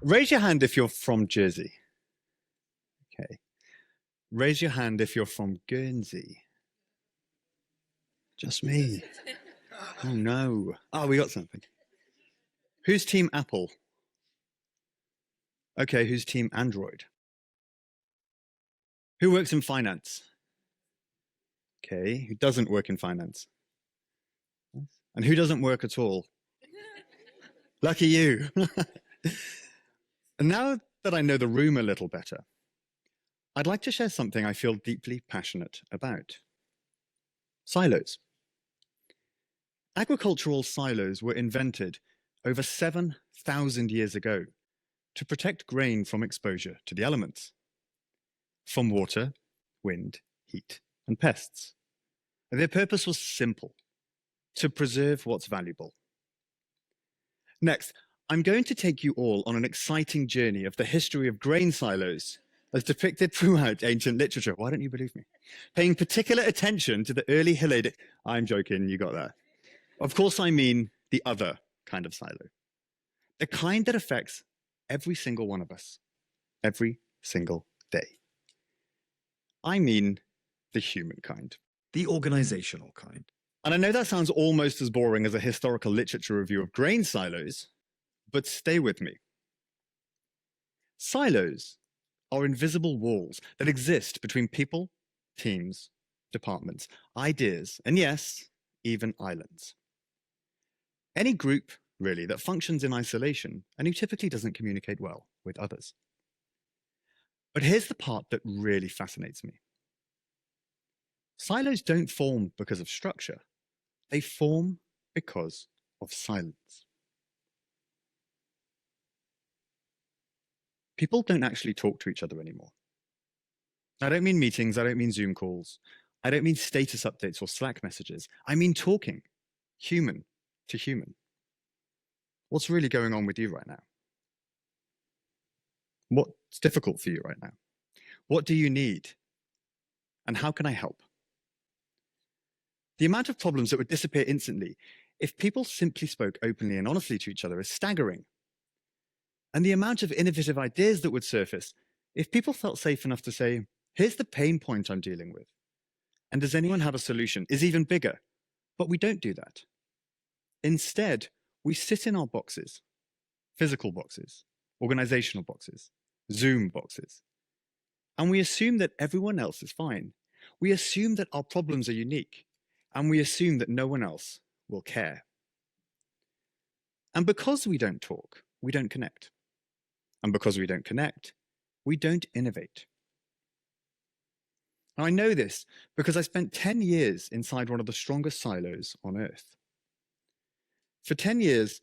Raise your hand if you're from Jersey. Okay. Raise your hand if you're from Guernsey. Just me. Oh no. Oh, we got something. Who's team Apple? Okay, who's team Android? Who works in finance? Okay, who doesn't work in finance? And who doesn't work at all? Lucky you. And now that I know the room a little better, I'd like to share something I feel deeply passionate about. Silos. Agricultural silos were invented over 7,000 years ago to protect grain from exposure to the elements, from water, wind, heat, and pests. Their purpose was simple: to preserve what's valuable. Next, I'm going to take you all on an exciting journey of the history of grain silos as depicted throughout ancient literature. Why don't you believe me? Paying particular attention to the early Hellenic. I'm joking, you got that. Of course, I mean the other kind of silo. The kind that affects every single one of us, every single day. I mean the human kind. The organizational kind. And I know that sounds almost as boring as a historical literature review of grain silos, but stay with me. Silos are invisible walls that exist between people, teams, departments, ideas, and yes, even islands. Any group, really, that functions in isolation and who typically doesn't communicate well with others. But here's the part that really fascinates me. Silos don't form because of structure. They form because of silence. People don't actually talk to each other anymore. I don't mean meetings, I don't mean Zoom calls, I don't mean status updates or Slack messages. I mean talking, human to human. What's really going on with you right now? What's difficult for you right now? What do you need? And how can I help? The amount of problems that would disappear instantly if people simply spoke openly and honestly to each other is staggering. And the amount of innovative ideas that would surface if people felt safe enough to say, here's the pain point I'm dealing with, and does anyone have a solution, is even bigger. But we don't do that. Instead, we sit in our boxes, physical boxes, organizational boxes, Zoom boxes, and we assume that everyone else is fine. We assume that our problems are unique, and we assume that no one else will care. And because we don't talk, we don't connect. And because we don't connect, we don't innovate. Now, I know this because I spent 10 years inside one of the strongest silos on Earth. For 10 years,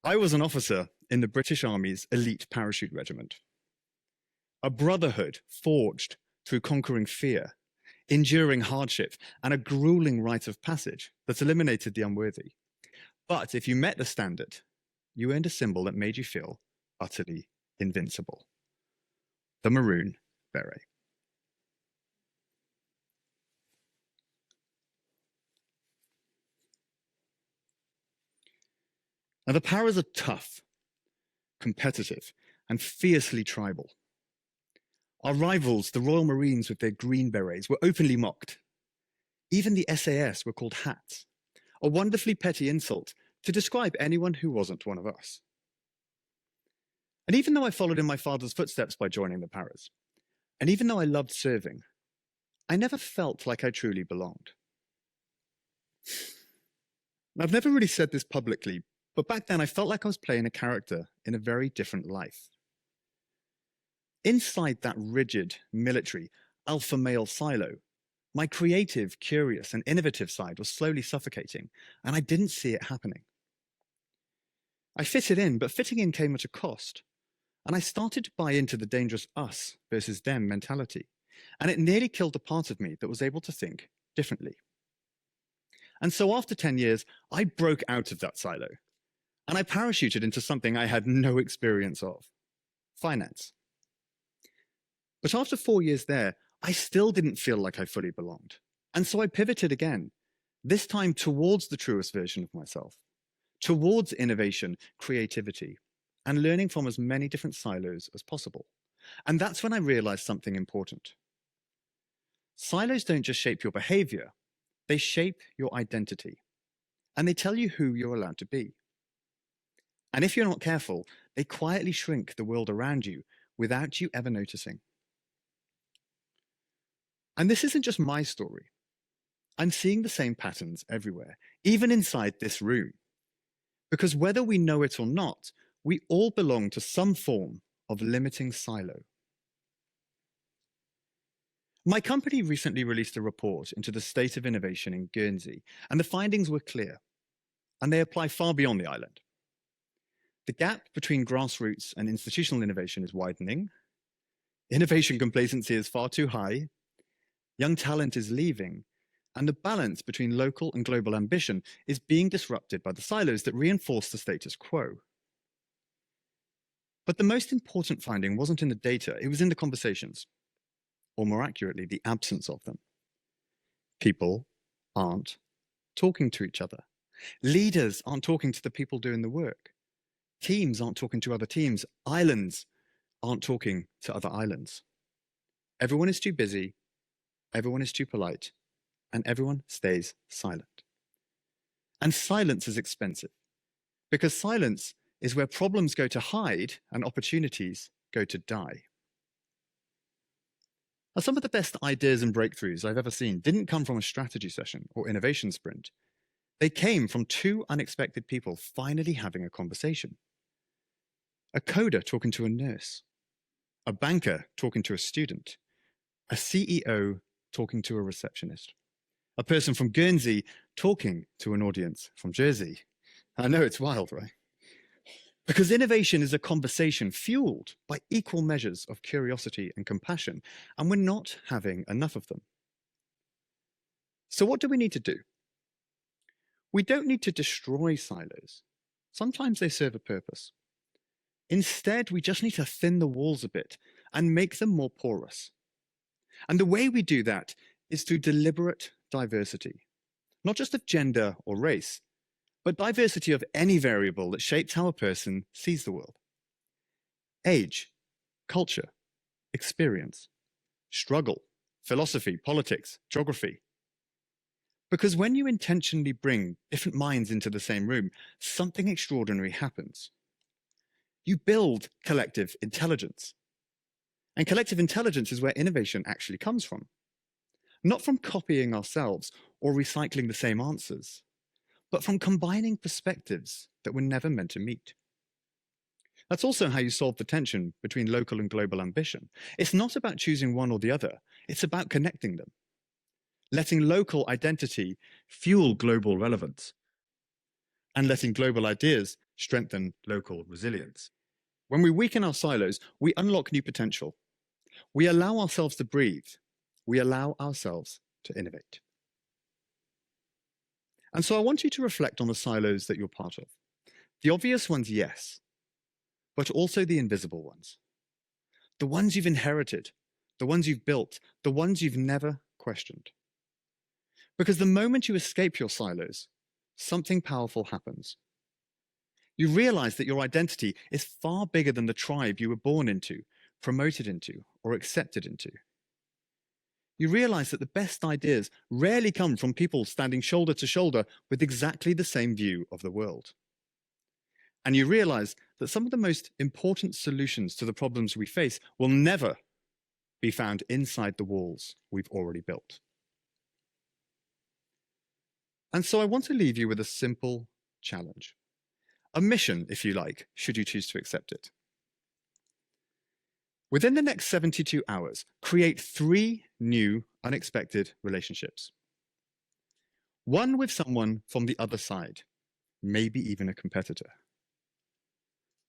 I was an officer in the British Army's elite Parachute Regiment. A brotherhood forged through conquering fear, enduring hardship, and a grueling rite of passage that eliminated the unworthy. But if you met the standard, you earned a symbol that made you feel utterly invincible: the maroon beret. Now, the Paras are tough, competitive, and fiercely tribal. Our rivals, the Royal Marines with their green berets, were openly mocked. Even the SAS were called hats, a wonderfully petty insult to describe anyone who wasn't one of us. And even though I followed in my father's footsteps by joining the Paras, and even though I loved serving, I never felt like I truly belonged. I've never really said this publicly, but back then I felt like I was playing a character in a very different life. Inside that rigid, military, alpha male silo, my creative, curious, and innovative side was slowly suffocating, and I didn't see it happening. I fitted in, but fitting in came at a cost, and I started to buy into the dangerous us versus them mentality, and it nearly killed the part of me that was able to think differently. And so after 10 years, I broke out of that silo, and I parachuted into something I had no experience of: finance. But after 4 years there, I still didn't feel like I fully belonged. And so I pivoted again, this time towards the truest version of myself, towards innovation, creativity, and learning from as many different silos as possible. And that's when I realized something important. Silos don't just shape your behavior, they shape your identity. And they tell you who you're allowed to be. And if you're not careful, they quietly shrink the world around you without you ever noticing. And this isn't just my story. I'm seeing the same patterns everywhere, even inside this room. Because whether we know it or not, we all belong to some form of limiting silo. My company recently released a report into the state of innovation in Guernsey, and the findings were clear, and they apply far beyond the island. The gap between grassroots and institutional innovation is widening. Innovation complacency is far too high. Young talent is leaving, and the balance between local and global ambition is being disrupted by the silos that reinforce the status quo. But the most important finding wasn't in the data, it was in the conversations, or more accurately, the absence of them. People aren't talking to each other. Leaders aren't talking to the people doing the work. Teams aren't talking to other teams. Islands aren't talking to other islands. Everyone is too busy, everyone is too polite, and everyone stays silent. And silence is expensive, because silence is where problems go to hide and opportunities go to die. Now, some of the best ideas and breakthroughs I've ever seen didn't come from a strategy session or innovation sprint. They came from two unexpected people finally having a conversation. A coder talking to a nurse, a banker talking to a student, a CEO talking to a receptionist, a person from Guernsey talking to an audience from Jersey. I know it's wild, right? Because innovation is a conversation fueled by equal measures of curiosity and compassion, and we're not having enough of them. So what do we need to do? We don't need to destroy silos. Sometimes they serve a purpose. Instead, we just need to thin the walls a bit and make them more porous. And the way we do that is through deliberate diversity, not just of gender or race, but diversity of any variable that shapes how a person sees the world. Age, culture, experience, struggle, philosophy, politics, geography. Because when you intentionally bring different minds into the same room, something extraordinary happens. You build collective intelligence. And collective intelligence is where innovation actually comes from. Not from copying ourselves or recycling the same answers, but from combining perspectives that were never meant to meet. That's also how you solve the tension between local and global ambition. It's not about choosing one or the other, it's about connecting them. Letting local identity fuel global relevance, and letting global ideas strengthen local resilience. When we weaken our silos, we unlock new potential. We allow ourselves to breathe. We allow ourselves to innovate. And so I want you to reflect on the silos that you're part of. The obvious ones, yes, but also the invisible ones. The ones you've inherited, the ones you've built, the ones you've never questioned. Because the moment you escape your silos, something powerful happens. You realize that your identity is far bigger than the tribe you were born into, promoted into, or accepted into. You realize that the best ideas rarely come from people standing shoulder to shoulder with exactly the same view of the world. And you realize that some of the most important solutions to the problems we face will never be found inside the walls we've already built. And so I want to leave you with a simple challenge. A mission, if you like, should you choose to accept it. Within the next 72 hours, create 3 new unexpected relationships. One with someone from the other side, maybe even a competitor.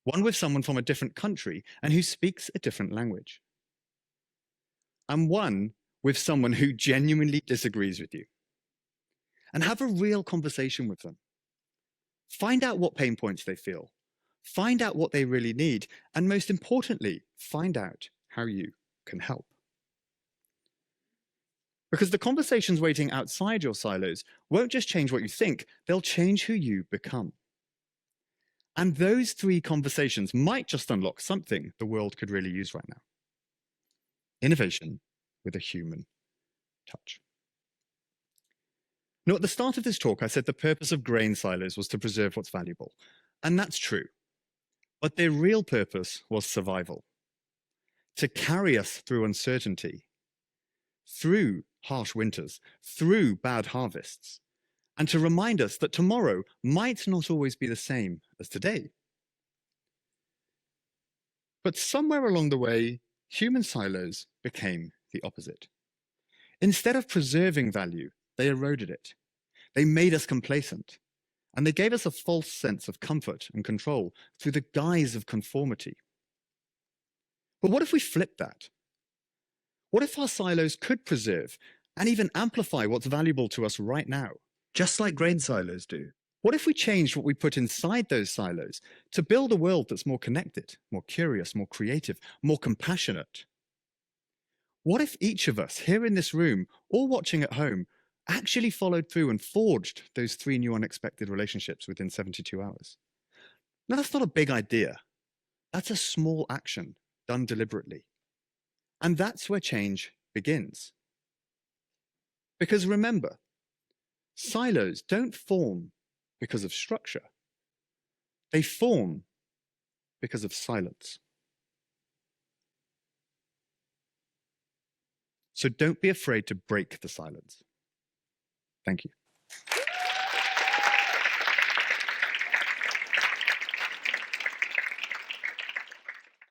One with someone from a different country and who speaks a different language. And one with someone who genuinely disagrees with you. And have a real conversation with them. Find out what pain points they feel. Find out what they really need. And most importantly, find out how you can help. Because the conversations waiting outside your silos won't just change what you think, they'll change who you become. And those 3 conversations might just unlock something the world could really use right now. Innovation with a human touch. Now, at the start of this talk, I said the purpose of grain silos was to preserve what's valuable. And that's true. But their real purpose was survival. To carry us through uncertainty, through harsh winters, through bad harvests, and to remind us that tomorrow might not always be the same as today. But somewhere along the way, human silos became the opposite. Instead of preserving value, they eroded it. They made us complacent, and they gave us a false sense of comfort and control through the guise of conformity. But what if we flipped that? What if our silos could preserve and even amplify what's valuable to us right now? Just like grain silos do. What if we changed what we put inside those silos to build a world that's more connected, more curious, more creative, more compassionate? What if each of us here in this room or watching at home actually followed through and forged those 3 new unexpected relationships within 72 hours? Now, that's not a big idea. That's a small action done deliberately. And that's where change begins. Because remember, silos don't form because of structure. They form because of silence. So don't be afraid to break the silence. Thank you.